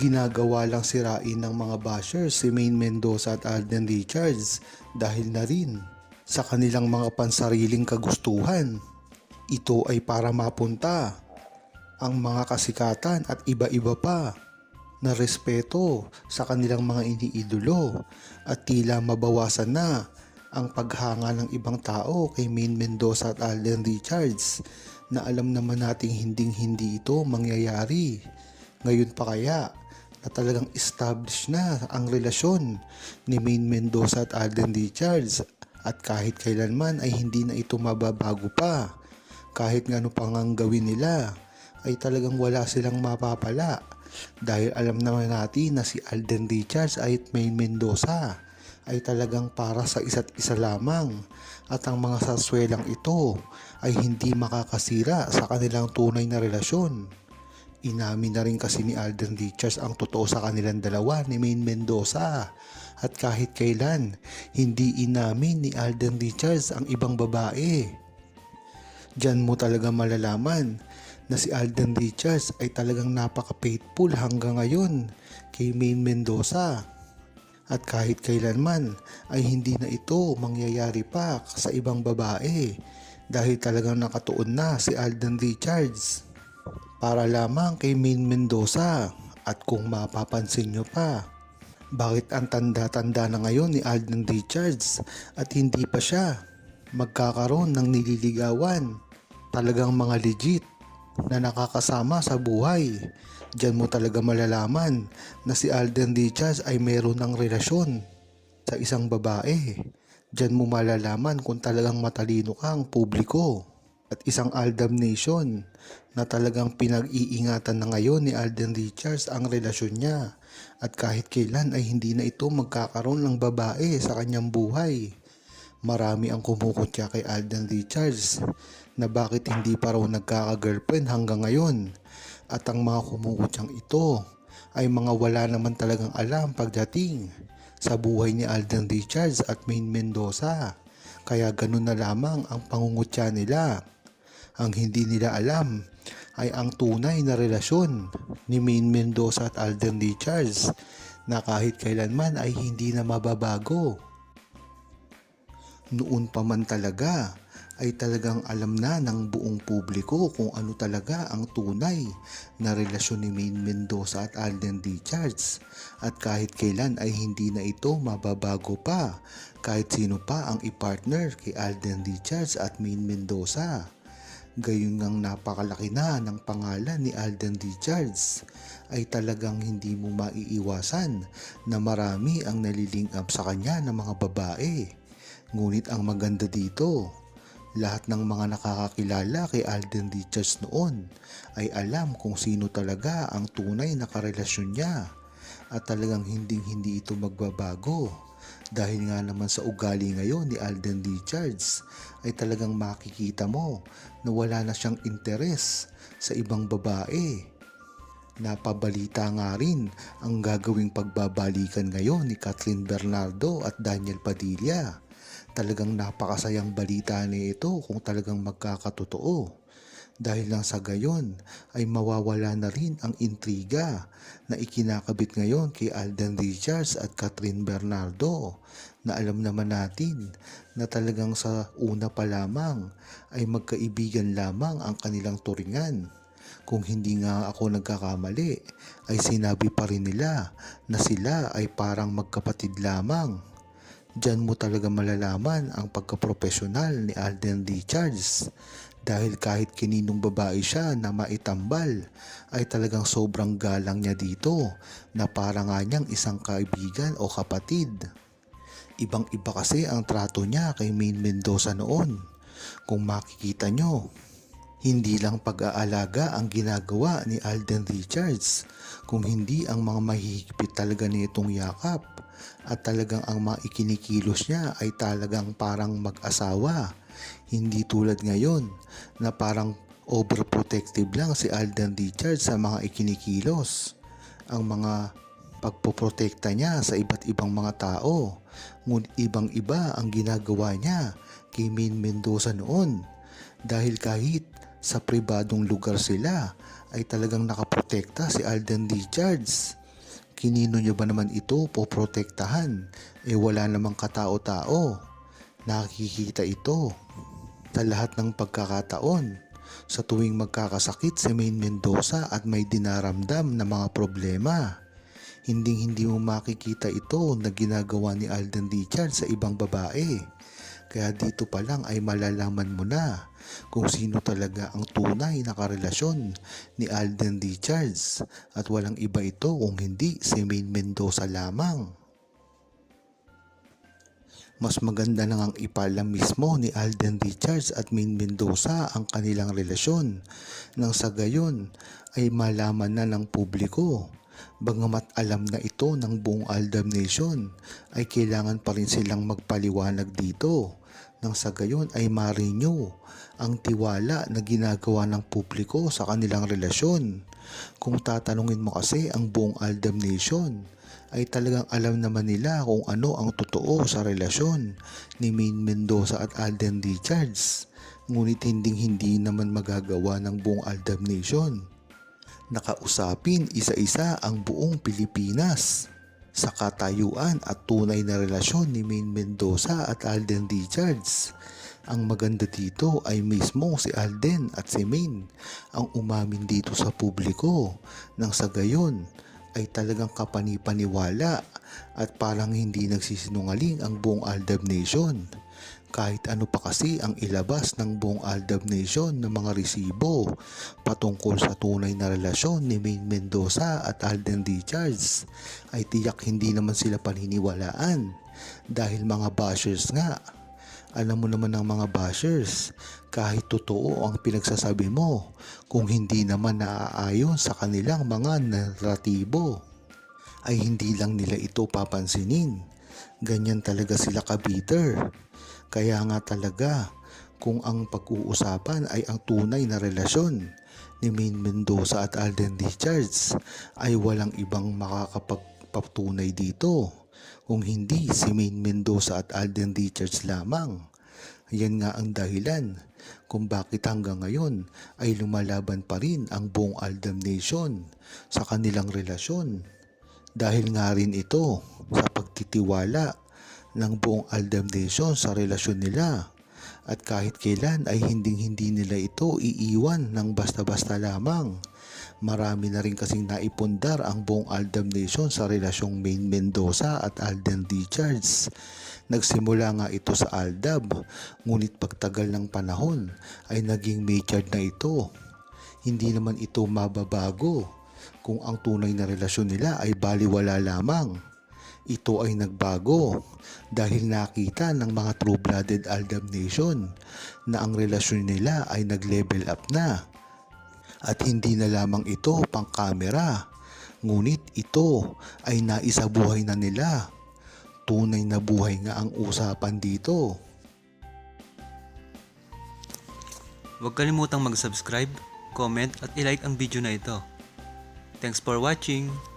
ginagawa lang sirain ng mga bashers si Maine Mendoza at Alden Richards dahil na rin sa kanilang mga pansariling kagustuhan. Ito ay para mapunta ang mga kasikatan at iba-iba pa na respeto sa kanilang mga iniidolo at tila mabawasan na ang paghanga ng ibang tao kay Maine Mendoza at Alden Richards na alam naman nating hinding-hindi ito mangyayari. Ngayon pa kaya na talagang established na ang relasyon ni Maine Mendoza at Alden Richards at kahit kailanman ay hindi na ito mababago pa. Kahit nga ano pang ang gawin nila ay talagang wala silang mapapala dahil alam naman natin na si Alden Richards at Maine Mendoza ay talagang para sa isa't isa lamang at ang mga saswelang ito ay hindi makakasira sa kanilang tunay na relasyon. Inamin na rin kasi ni Alden Richards ang totoo sa kanilang dalawa ni Maine Mendoza at kahit kailan hindi inamin ni Alden Richards ang ibang babae. Diyan mo talaga malalaman na si Alden Richards ay talagang napaka-faithful hanggang ngayon kay Maine Mendoza. At kahit kailanman ay hindi na ito mangyayari pa sa ibang babae dahil talagang nakatuon na si Alden Richards para lamang kay Maine Mendoza. At kung mapapansin nyo pa, bakit ang tanda-tanda na ngayon ni Alden Richards at hindi pa siya magkakaroon ng nililigawan, talagang mga legit na nakakasama sa buhay? Diyan mo talaga malalaman na si Alden Richards ay mayroon ng relasyon sa isang babae. Diyan mo malalaman kung talagang matalino kang publiko at isang Aldam Nation na talagang pinag-iingatan na ngayon ni Alden Richards ang relasyon niya at kahit kailan ay hindi na ito magkakaroon ng babae sa kanyang buhay. Marami ang kumukutya kay Alden Richards na bakit hindi pa raw nagkaka-girlfriend hanggang ngayon. At ang mga kumukutyang ito ay mga wala naman talagang alam pagdating sa buhay ni Alden Richards at Maine Mendoza. Kaya ganun na lamang ang pangungutya nila. Ang hindi nila alam ay ang tunay na relasyon ni Maine Mendoza at Alden Richards na kahit kailanman ay hindi na mababago. Noon pa man talaga ay talagang alam na ng buong publiko kung ano talaga ang tunay na relasyon ni Maine Mendoza at Alden Richards at kahit kailan ay hindi na ito mababago pa kahit sino pa ang ipartner kay Alden Richards at Maine Mendoza. Gayun ngang napakalaki na ng pangalan ni Alden Richards ay talagang hindi mo maiiwasan na marami ang nalilink up sa kanya ng mga babae. Ngunit ang maganda dito, lahat ng mga nakakakilala kay Alden Richards noon ay alam kung sino talaga ang tunay na karelasyon niya at talagang hindi ito magbabago dahil nga naman sa ugali ngayon ni Alden Richards ay talagang makikita mo na wala na siyang interes sa ibang babae. Napabalita nga rin ang gagawing pagbabalikan ngayon ni Kathryn Bernardo at Daniel Padilla. Talagang napakasayang balita nito kung talagang magkakatotoo. Dahil lang sa gayon ay mawawala na rin ang intriga na ikinakabit ngayon kay Alden Richards at Kathryn Bernardo na alam naman natin na talagang sa una pa lamang ay magkaibigan lamang ang kanilang turingan. Kung hindi nga ako nagkakamali ay sinabi pa rin nila na sila ay parang magkapatid lamang. Diyan mo talaga malalaman ang pagkaprofesional ni Alden Richards dahil kahit kininong babae siya na maitambal ay talagang sobrang galang niya dito na para nga niyang isang kaibigan o kapatid. Ibang iba kasi ang trato niya kay Maine Mendoza noon. Kung makikita nyo, hindi lang pag-aalaga ang ginagawa ni Alden Richards, kung hindi ang mga mahihigpit talaga nitong yakap at talagang ang mga ikinikilos niya ay talagang parang mag-asawa. Hindi tulad ngayon na parang overprotective lang si Alden Richards sa mga ikinikilos. Ang mga pagpoprotekta niya sa iba't ibang mga tao, ngunit ibang-iba ang ginagawa niya kay Maine Mendoza noon dahil kahit sa pribadong lugar sila ay talagang nakaprotekta si Alden Richards. Kinino niyo ba naman ito poprotektahan? Wala namang katao-tao. Nakikita ito sa lahat ng pagkakataon. Sa tuwing magkakasakit si Maine Mendoza at may dinaramdam na mga problema, hindi mo makikita ito na ginagawa ni Alden Richards sa ibang babae. Kaya dito pa lang ay malalaman mo na kung sino talaga ang tunay na karelasyon ni Alden Richards, at walang iba ito kung hindi si Maine Mendoza lamang. Mas maganda na ngang ipaalam mismo ni Alden Richards at Maine Mendoza ang kanilang relasyon, nang sa gayon ay malaman na ng publiko. Bagamat alam na ito ng buong Aldab Nation, ay kailangan pa rin silang magpaliwanag dito, nang sa gayon ay ma-renew ang tiwala na ginagawa ng publiko sa kanilang relasyon. Kung tatanungin mo kasi ang buong Aldab Nation, ay talagang alam naman nila kung ano ang totoo sa relasyon ni Maine Mendoza at Alden Richards. Ngunit hindi naman magagawa ng buong Aldab Nation nakausapin isa-isa ang buong Pilipinas sa katayuan at tunay na relasyon ni Maine Mendoza at Alden Richards. Ang maganda dito ay mismo si Alden at si Maine ang umamin dito sa publiko, nang sa gayon ay talagang kapanipaniwala at parang hindi nagsisinungaling ang buong Aldab Nation. Kahit ano pa kasi ang ilabas ng buong Aldab Nation ng mga resibo patungkol sa tunay na relasyon ni Maine Mendoza at Alden Richards, ay tiyak hindi naman sila paniniwalaan dahil mga bashers nga. Alam mo naman ng mga bashers, kahit totoo ang pinagsasabi mo, kung hindi naman naaayon sa kanilang mga naratibo, ay hindi lang nila ito papansinin. Ganyan talaga sila ka-bitter. Kaya nga talaga, kung ang pag-uusapan ay ang tunay na relasyon ni Maine Mendoza at Alden Richards, ay walang ibang makakapagpatunay dito kung hindi si Maine Mendoza at Alden Richards lamang. Yan nga ang dahilan kung bakit hanggang ngayon ay lumalaban pa rin ang buong Aldab Nation sa kanilang relasyon. Dahil nga rin ito sa pagtitiwala ng buong Aldab Nation sa relasyon nila, at kahit kailan ay hindi nila ito iiwan ng basta-basta lamang. Marami na rin kasing naipundar ang buong Aldab Nation sa relasyong Maine Mendoza at Alden Richards. Nagsimula nga ito sa Aldab, ngunit pagtagal ng panahon ay naging major na ito. Hindi naman ito mababago kung ang tunay na relasyon nila ay baliwala lamang. Ito ay nagbago dahil nakita ng mga true-blooded Aldab Nation na ang relasyon nila ay nag-level up na. At hindi na lamang ito pang kamera, ngunit ito ay naisabuhay na nila. Tunay na buhay nga ang usapan dito. Huwag kalimutang mag-subscribe, comment at i-like ang video na ito. Thanks for watching!